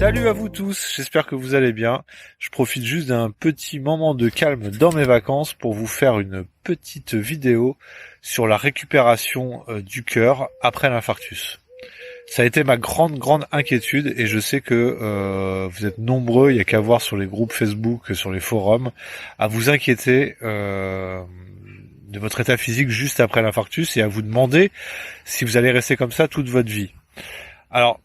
Salut à vous tous, j'espère que vous allez bien. Je profite juste d'un petit moment de calme dans mes vacances pour vous faire une petite vidéo sur la récupération du cœur après l'infarctus. Ça a été ma grande inquiétude et je sais que vous êtes nombreux, il n'y a qu'à voir sur les groupes Facebook, sur les forums, à vous inquiéter de votre état physique juste après l'infarctus et à vous demander si vous allez rester comme ça toute votre vie. Alors,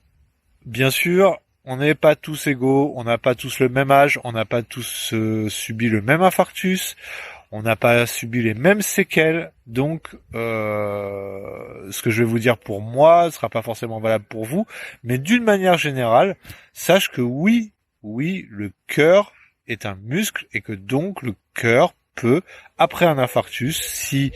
bien sûr, on n'est pas tous égaux, on n'a pas tous le même âge, on n'a pas tous subi le même infarctus, on n'a pas subi les mêmes séquelles, donc ce que je vais vous dire pour moi ne sera pas forcément valable pour vous, mais d'une manière générale, sache que oui, le cœur est un muscle et que donc le cœur peut, après un infarctus, si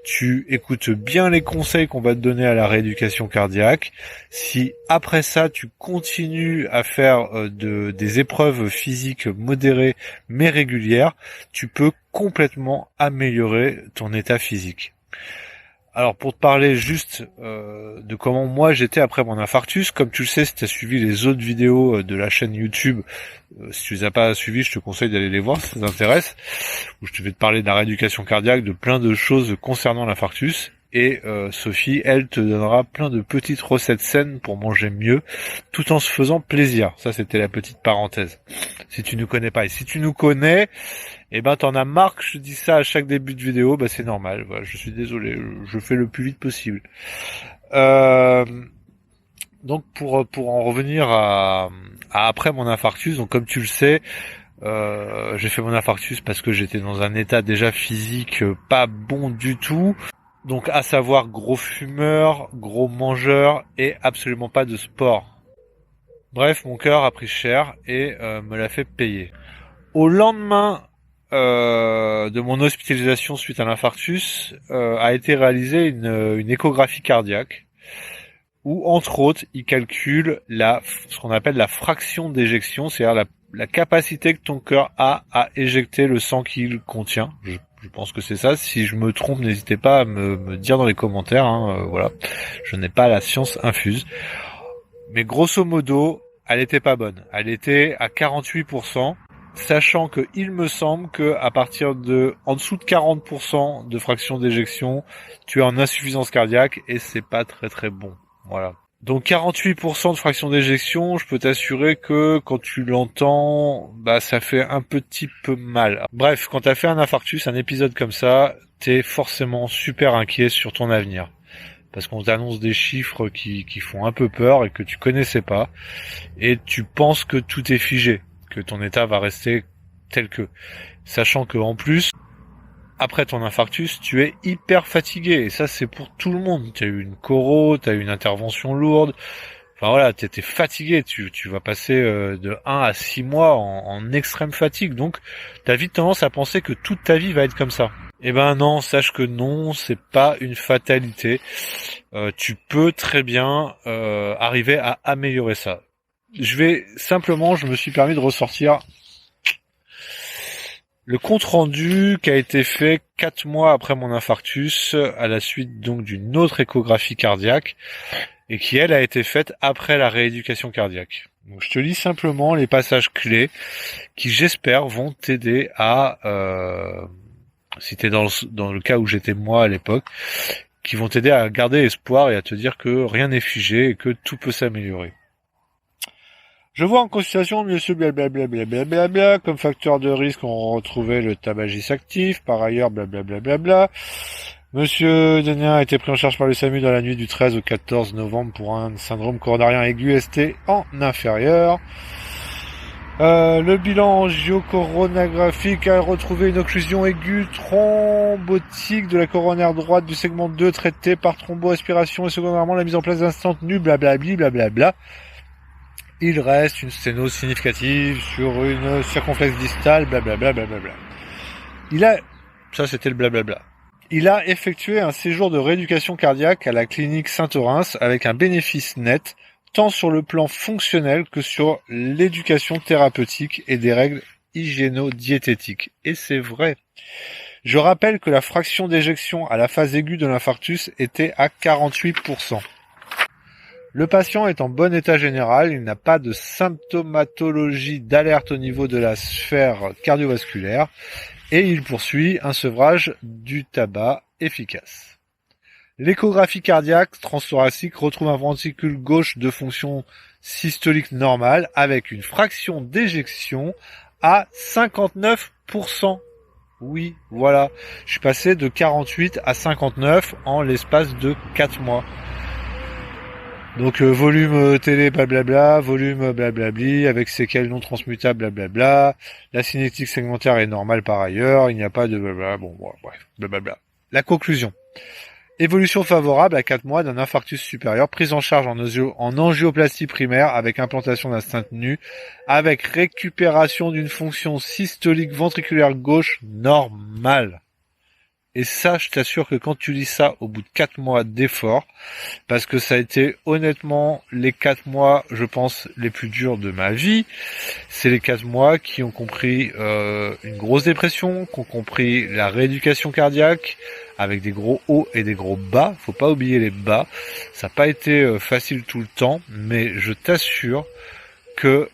tu écoutes bien les conseils qu'on va te donner à la rééducation cardiaque, si après ça tu continues à faire des épreuves physiques modérées mais régulières, tu peux complètement améliorer ton état physique. Alors pour te parler juste de comment moi j'étais après mon infarctus, comme tu le sais si tu as suivi les autres vidéos de la chaîne YouTube, si tu les as pas suivies, je te conseille d'aller les voir si ça t'intéresse, où je vais te parler de la rééducation cardiaque, de plein de choses concernant l'infarctus. Et Sophie, elle te donnera plein de petites recettes saines pour manger mieux, tout en se faisant plaisir. Ça, c'était la petite parenthèse. Si tu nous connais pas, et si tu nous connais, eh ben t'en as marre que je dis ça à chaque début de vidéo, bah c'est normal. Voilà, je suis désolé, je fais le plus vite possible. Donc pour en revenir à après mon infarctus, donc comme tu le sais, j'ai fait mon infarctus parce que j'étais dans un état déjà physique pas bon du tout. Donc à savoir gros fumeur, gros mangeur et absolument pas de sport. Bref, mon cœur a pris cher et me l'a fait payer. Au lendemain de mon hospitalisation suite à l'infarctus, a été réalisée une échographie cardiaque où entre autres il calcule ce qu'on appelle la fraction d'éjection, c'est-à-dire la capacité que ton cœur a à éjecter le sang qu'il contient. Je pense que c'est ça. Si je me trompe, n'hésitez pas à me dire dans les commentaires. Voilà, je n'ai pas la science infuse. Mais grosso modo, elle était pas bonne. Elle était à 48%, sachant que il me semble que à partir en dessous de 40% de fraction d'éjection, tu es en insuffisance cardiaque et c'est pas très bon. Voilà. Donc 48% de fraction d'éjection, je peux t'assurer que quand tu l'entends, bah ça fait un petit peu mal. Bref, quand t'as fait un infarctus, un épisode comme ça, t'es forcément super inquiet sur ton avenir. Parce qu'on t'annonce des chiffres qui font un peu peur et que tu connaissais pas. Et tu penses que tout est figé, que ton état va rester tel que. Sachant que en plus, après ton infarctus, tu es hyper fatigué. Et ça, c'est pour tout le monde. Tu as eu une choro, tu as eu une intervention lourde. Enfin voilà, tu étais fatigué. Tu vas passer de 1 à 6 mois en extrême fatigue. Donc, tu as vite tendance à penser que toute ta vie va être comme ça. Eh ben non, sache que non, c'est pas une fatalité. Tu peux très bien arriver à améliorer ça. Je me suis permis de ressortir le compte rendu qui a été fait 4 mois après mon infarctus, à la suite donc d'une autre échographie cardiaque, et qui elle a été faite après la rééducation cardiaque. Donc je te lis simplement les passages clés qui j'espère vont t'aider à, si t'es dans le cas où j'étais moi à l'époque, qui vont t'aider à garder espoir et à te dire que rien n'est figé et que tout peut s'améliorer. Je vois en consultation monsieur blablabla, comme facteur de risque on retrouvait le tabagisme actif, par ailleurs blablabla. Monsieur Denien a été pris en charge par le SAMU dans la nuit du 13 au 14 novembre pour un syndrome coronarien aigu ST en inférieur. Le bilan angiocoronographique a retrouvé une occlusion aiguë thrombotique de la coronaire droite du segment 2 traité par thromboaspiration et secondairement la mise en place d'un stent nu blablabla. Il reste une sténose significative sur une circonflexe distale, blablabla. Ça c'était le blablabla. Il a effectué un séjour de rééducation cardiaque à la clinique Saint-Orens avec un bénéfice net, tant sur le plan fonctionnel que sur l'éducation thérapeutique et des règles hygiéno-diététiques. Et c'est vrai. Je rappelle que la fraction d'éjection à la phase aiguë de l'infarctus était à 48%. Le patient est en bon état général, il n'a pas de symptomatologie d'alerte au niveau de la sphère cardiovasculaire et il poursuit un sevrage du tabac efficace. L'échographie cardiaque transthoracique retrouve un ventricule gauche de fonction systolique normale avec une fraction d'éjection à 59%. Oui, voilà. Je suis passé de 48 à 59 en l'espace de 4 mois. Donc volume télé blablabla, volume blablabli, avec séquelles non transmutables blablabla. La cinétique segmentaire est normale par ailleurs, il n'y a pas de blablabla, bon bref, blablabla. La conclusion. Évolution favorable à 4 mois d'un infarctus supérieur, prise en charge en angioplastie primaire avec implantation d'un stent nu, avec récupération d'une fonction systolique ventriculaire gauche normale. Et ça, je t'assure que quand tu lis ça au bout de 4 mois d'effort, parce que ça a été honnêtement les 4 mois, je pense, les plus durs de ma vie, c'est les 4 mois qui ont compris une grosse dépression, qui ont compris la rééducation cardiaque, avec des gros hauts et des gros bas, faut pas oublier les bas, ça n'a pas été facile tout le temps, mais je t'assure que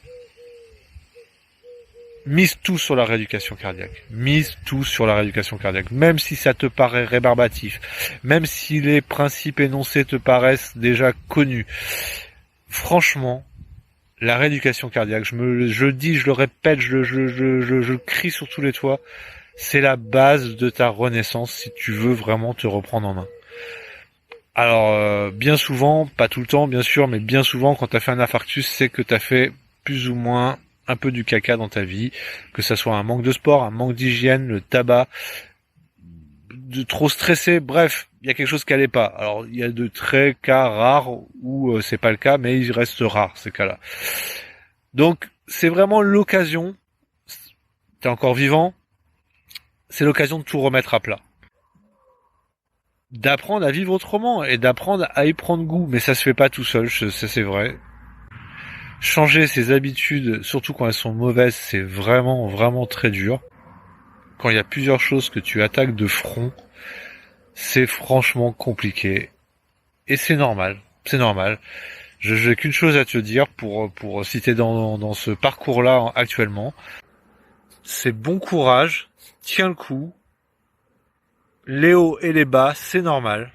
mise tout sur la rééducation cardiaque. Mise tout sur la rééducation cardiaque. Même si ça te paraît rébarbatif. Même si les principes énoncés te paraissent déjà connus. Franchement, la rééducation cardiaque, je le dis, je le répète, je le crie sur tous les toits. C'est la base de ta renaissance si tu veux vraiment te reprendre en main. Alors, bien souvent, pas tout le temps bien sûr, mais bien souvent quand tu as fait un infarctus, c'est que tu as fait plus ou moins un peu du caca dans ta vie, que ça soit un manque de sport, un manque d'hygiène, le tabac, de trop stressé, bref, il y a quelque chose qui allait pas. Alors, il y a de très cas rares où c'est pas le cas, mais il reste rare ces cas-là. Donc, c'est vraiment l'occasion, t'es encore vivant, c'est l'occasion de tout remettre à plat. D'apprendre à vivre autrement et d'apprendre à y prendre goût, mais ça se fait pas tout seul, ça c'est vrai. Changer ses habitudes, surtout quand elles sont mauvaises, c'est vraiment, vraiment très dur. Quand il y a plusieurs choses que tu attaques de front, c'est franchement compliqué. Et c'est normal, c'est normal. Je n'ai qu'une chose à te dire pour si t'es dans ce parcours-là actuellement. C'est bon courage, tiens le coup. Les hauts et les bas, c'est normal.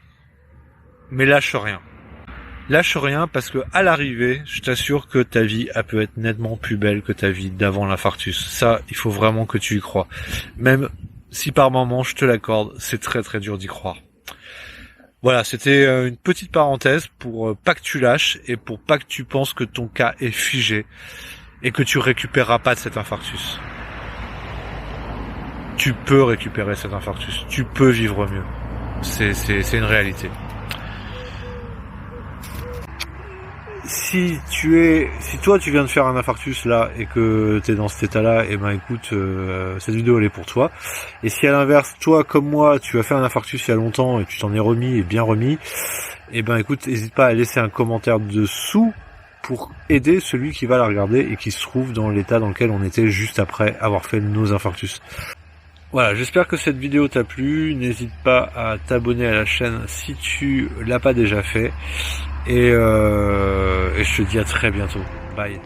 Mais lâche rien. Lâche rien parce que à l'arrivée, je t'assure que ta vie elle peut être nettement plus belle que ta vie d'avant l'infarctus. Ça, il faut vraiment que tu y crois. Même si par moments, je te l'accorde, c'est très très dur d'y croire. Voilà, c'était une petite parenthèse pour pas que tu lâches et pour pas que tu penses que ton cas est figé et que tu récupéreras pas de cet infarctus. Tu peux récupérer cet infarctus, tu peux vivre mieux. C'est une réalité. Si toi tu viens de faire un infarctus là et que t'es dans cet état-là, et ben écoute, cette vidéo elle est pour toi. Et si à l'inverse, toi comme moi, tu as fait un infarctus il y a longtemps et tu t'en es remis et bien remis, et ben écoute, n'hésite pas à laisser un commentaire dessous pour aider celui qui va la regarder et qui se trouve dans l'état dans lequel on était juste après avoir fait nos infarctus. Voilà, j'espère que cette vidéo t'a plu. N'hésite pas à t'abonner à la chaîne si tu l'as pas déjà fait. Et je te dis à très bientôt. Bye.